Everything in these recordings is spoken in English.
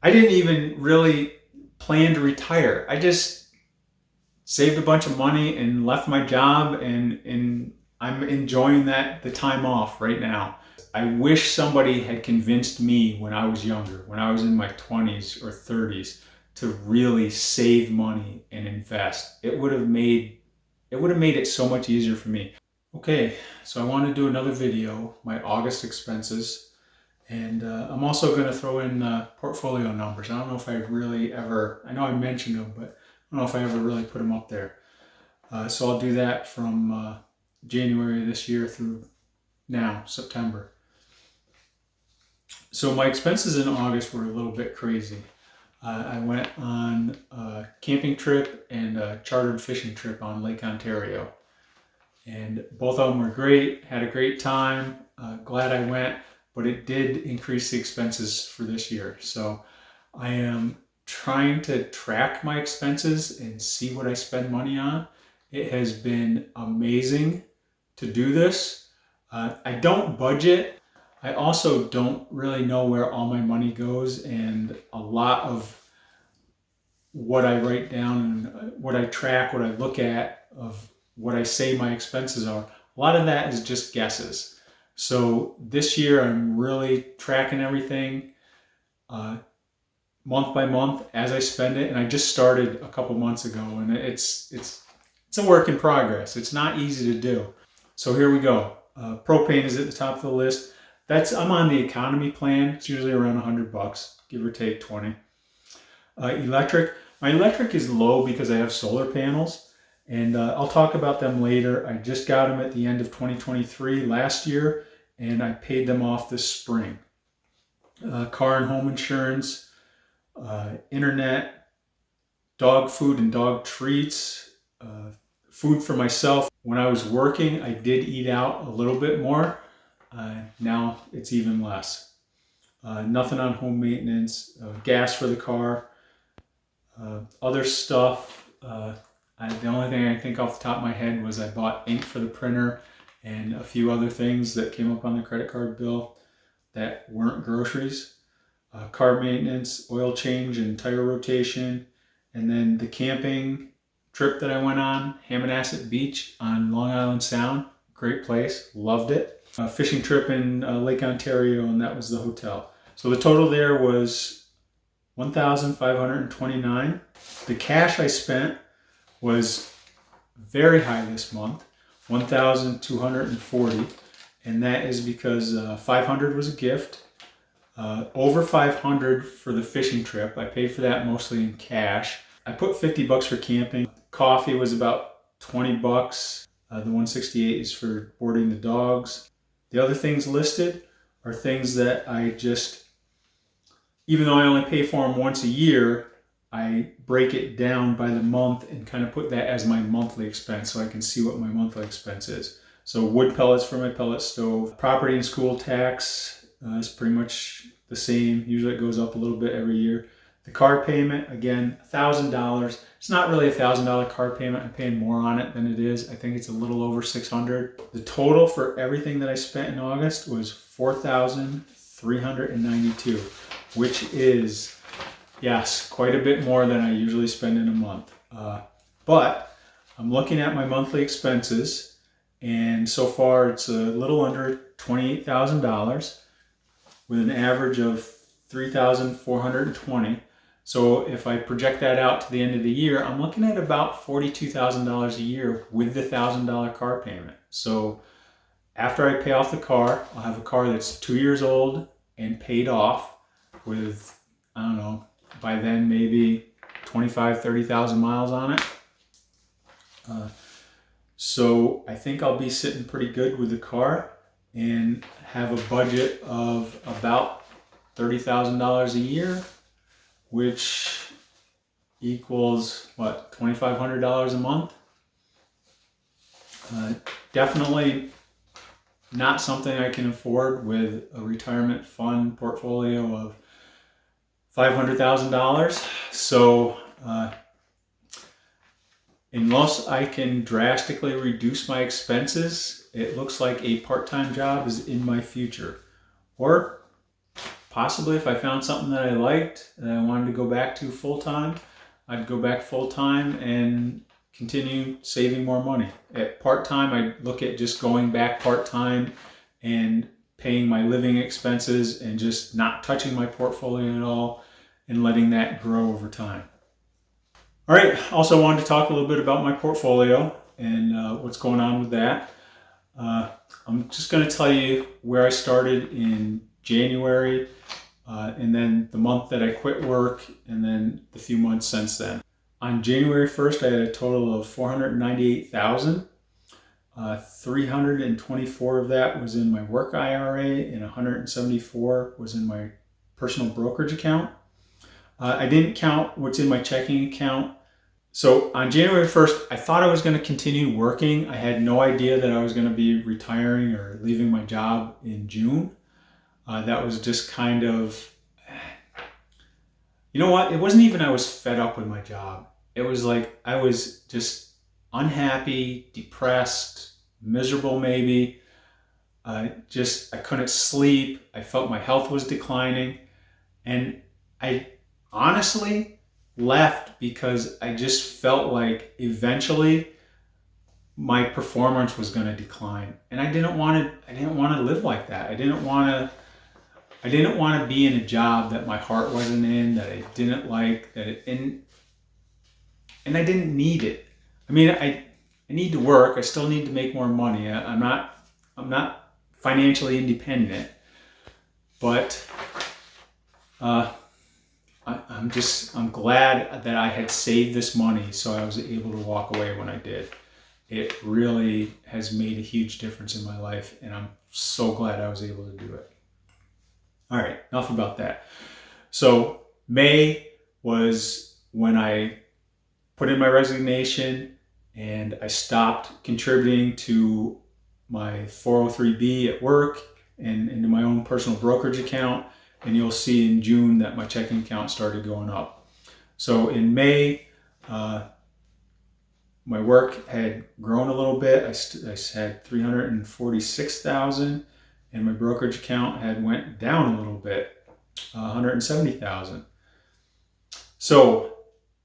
I didn't even really plan to retire. I just saved a bunch of money and left my job, and I'm enjoying the time off right now. I wish somebody had convinced me when I was younger, when I was in my 20s or 30s, to really save money and invest. It would have made it so much easier for me. Okay, so I want to do another video, my August expenses, and I'm also going to throw in portfolio numbers. I don't know if I really ever, I know I mentioned them, but I don't know if I ever really put them up there. So I'll do that from January this year through now, September. So my expenses in August were a little bit crazy. I went on a camping trip and a chartered fishing trip on Lake Ontario. And both of them were great, had a great time, glad I went, but it did increase the expenses for this year. So I am trying to track my expenses and see what I spend money on. It has been amazing to do this. I don't budget. I also don't really know where all my money goes, and a lot of what I write down and what I track, what I look at of what I say my expenses are, a lot of that is just guesses. So this year I'm really tracking everything month by month as I spend it, and I just started a couple months ago, and it's a work in progress. It's not easy to do. So here we go. Propane is at the top of the list. I'm on the economy plan. It's usually around $100, give or take 20. Electric. My electric is low because I have solar panels, and I'll talk about them later. I just got them at the end of 2023 last year, and I paid them off this spring. Car and home insurance, internet, dog food and dog treats, food for myself. When I was working, I did eat out a little bit more. Now it's even less. Nothing on home maintenance, gas for the car, other stuff. The only thing I think off the top of my head was I bought ink for the printer and a few other things that came up on the credit card bill that weren't groceries. Car maintenance, oil change and tire rotation, and then the camping trip that I went on, Hammonasset Beach on Long Island Sound. Great place, loved it. A fishing trip in Lake Ontario, and that was the hotel. So the total there was $1,529. The cash I spent was very high this month, $1,240, and that is because $500 was a gift. Over $500 for the fishing trip. I paid for that mostly in cash. I put $50 for camping. Coffee was about $20. The $168 is for boarding the dogs. The other things listed are things that I just, even though I only pay for them once a year, I break it down by the month and kind of put that as my monthly expense so I can see what my monthly expense is. So wood pellets for my pellet stove. Property and school tax is pretty much the same. Usually it goes up a little bit every year. The car payment, again, $1,000. It's not really a $1,000 car payment. I'm paying more on it than it is. I think it's a little over $600. The total for everything that I spent in August was $4,392, which is, yes, quite a bit more than I usually spend in a month. But I'm looking at my monthly expenses, and so far it's a little under $28,000 with an average of $3,420. So if I project that out to the end of the year, I'm looking at about $42,000 a year with the $1,000 car payment. So after I pay off the car, I'll have a car that's 2 years old and paid off with, I don't know, by then maybe 25, 30,000 miles on it. So I think I'll be sitting pretty good with the car and have a budget of about $30,000 a year, which equals what, $2,500 a month. Definitely not something I can afford with a retirement fund portfolio of $500,000. So unless I can drastically reduce my expenses, it looks like a part-time job is in my future, or possibly if I found something that I liked and I wanted to go back to full time, I'd go back full time and continue saving more money. At part time, I'd look at just going back part time and paying my living expenses and just not touching my portfolio at all and letting that grow over time. All right, also wanted to talk a little bit about my portfolio and what's going on with that. I'm just going to tell you where I started in January, and then the month that I quit work, and then the few months since then. On January 1st, I had a total of $498,000. 324 of that was in my work IRA, and 174 was in my personal brokerage account. I didn't count what's in my checking account. So on January 1st, I thought I was going to continue working. I had no idea that I was going to be retiring or leaving my job in June. That was just kind of, you know what? It wasn't even I was fed up with my job. It was like I was just unhappy, depressed, miserable maybe. I couldn't sleep. I felt my health was declining. And I honestly left because I just felt like eventually my performance was going to decline, and I didn't want to live like that. I didn't want to be in a job that my heart wasn't in, that I didn't like, and I didn't need it. I mean, I need to work. I still need to make more money. I'm not financially independent, but I'm glad that I had saved this money so I was able to walk away when I did. It really has made a huge difference in my life, and I'm so glad I was able to do it. All right, enough about that. So May was when I put in my resignation and I stopped contributing to my 403B at work and into my own personal brokerage account. And you'll see in June that my checking account started going up. So in May, my work had grown a little bit. I had $346,000, and my brokerage account had went down a little bit, $170,000. So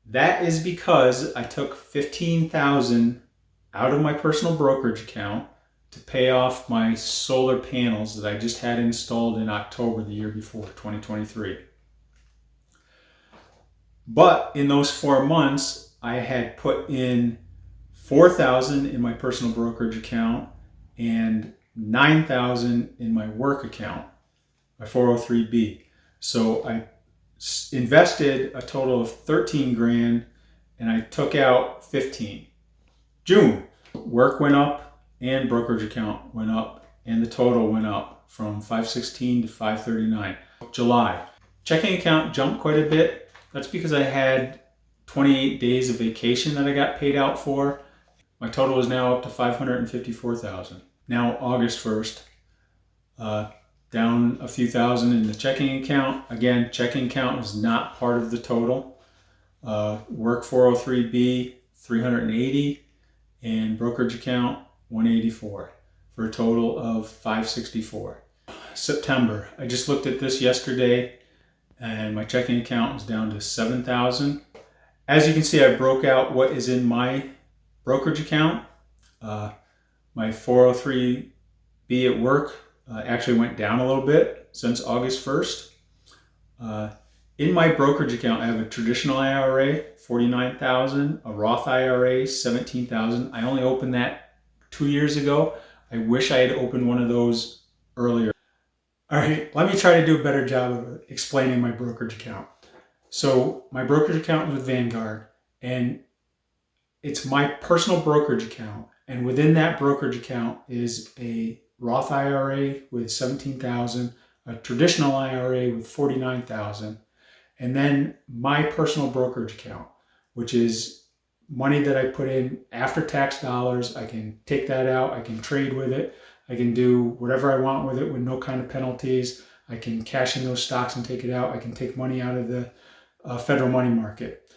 that is because I took $15,000 out of my personal brokerage account to pay off my solar panels that I just had installed in October the year before, 2023. But in those 4 months, I had put in $4,000 in my personal brokerage account and $9,000 in my work account, my 403B. So I invested a total of $13,000 and I took out $15,000. June, work went up and brokerage account went up, and the total went up from $516 to $539. July, checking account jumped quite a bit. That's because I had 28 days of vacation that I got paid out for. My total is now up to $554,000. Now August 1st, down a few thousand in the checking account. Again, checking account is not part of the total. Work 403B, 380, and brokerage account 184 for a total of 564. September, I just looked at this yesterday and my checking account is down to 7,000. As you can see, I broke out what is in my brokerage account. My 403B at work actually went down a little bit since August 1st. In my brokerage account, I have a traditional IRA, $49,000, a Roth IRA, $17,000. I only opened that 2 years ago. I wish I had opened one of those earlier. All right, let me try to do a better job of explaining my brokerage account. So my brokerage account is with Vanguard, and it's my personal brokerage account. And within that brokerage account is a Roth IRA with $17,000, a traditional IRA with $49,000, and then my personal brokerage account, which is money that I put in after tax dollars. I can take that out. I can trade with it. I can do whatever I want with it with no kind of penalties. I can cash in those stocks and take it out. I can take money out of the federal money market.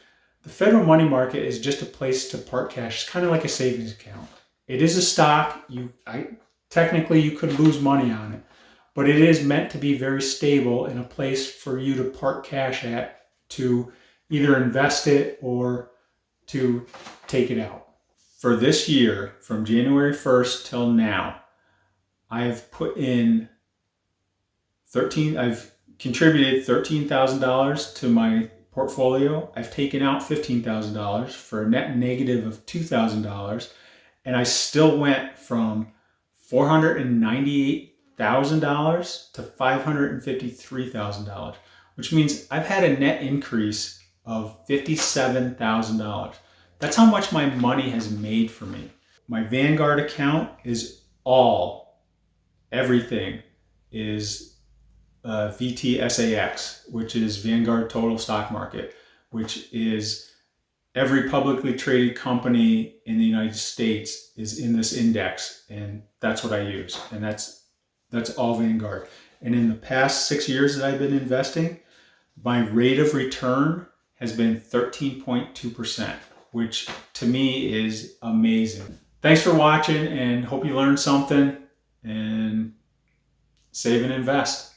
The federal money market is just a place to park cash. It's kind of like a savings account. It is a stock. Technically you could lose money on it, but it is meant to be very stable and a place for you to park cash at to either invest it or to take it out. For this year, from January 1st till now, I've contributed $13,000 to my portfolio. I've taken out $15,000 for a net negative of $2,000. And I still went from $498,000 to $553,000, which means I've had a net increase of $57,000. That's how much my money has made for me. My Vanguard account is everything is VTSAX, which is Vanguard Total Stock Market, which is every publicly traded company in the United States is in this index, and that's what I use. And that's all Vanguard. And in the past 6 years that I've been investing, my rate of return has been 13.2%, which to me is amazing. Thanks for watching, and hope you learned something, and save and invest.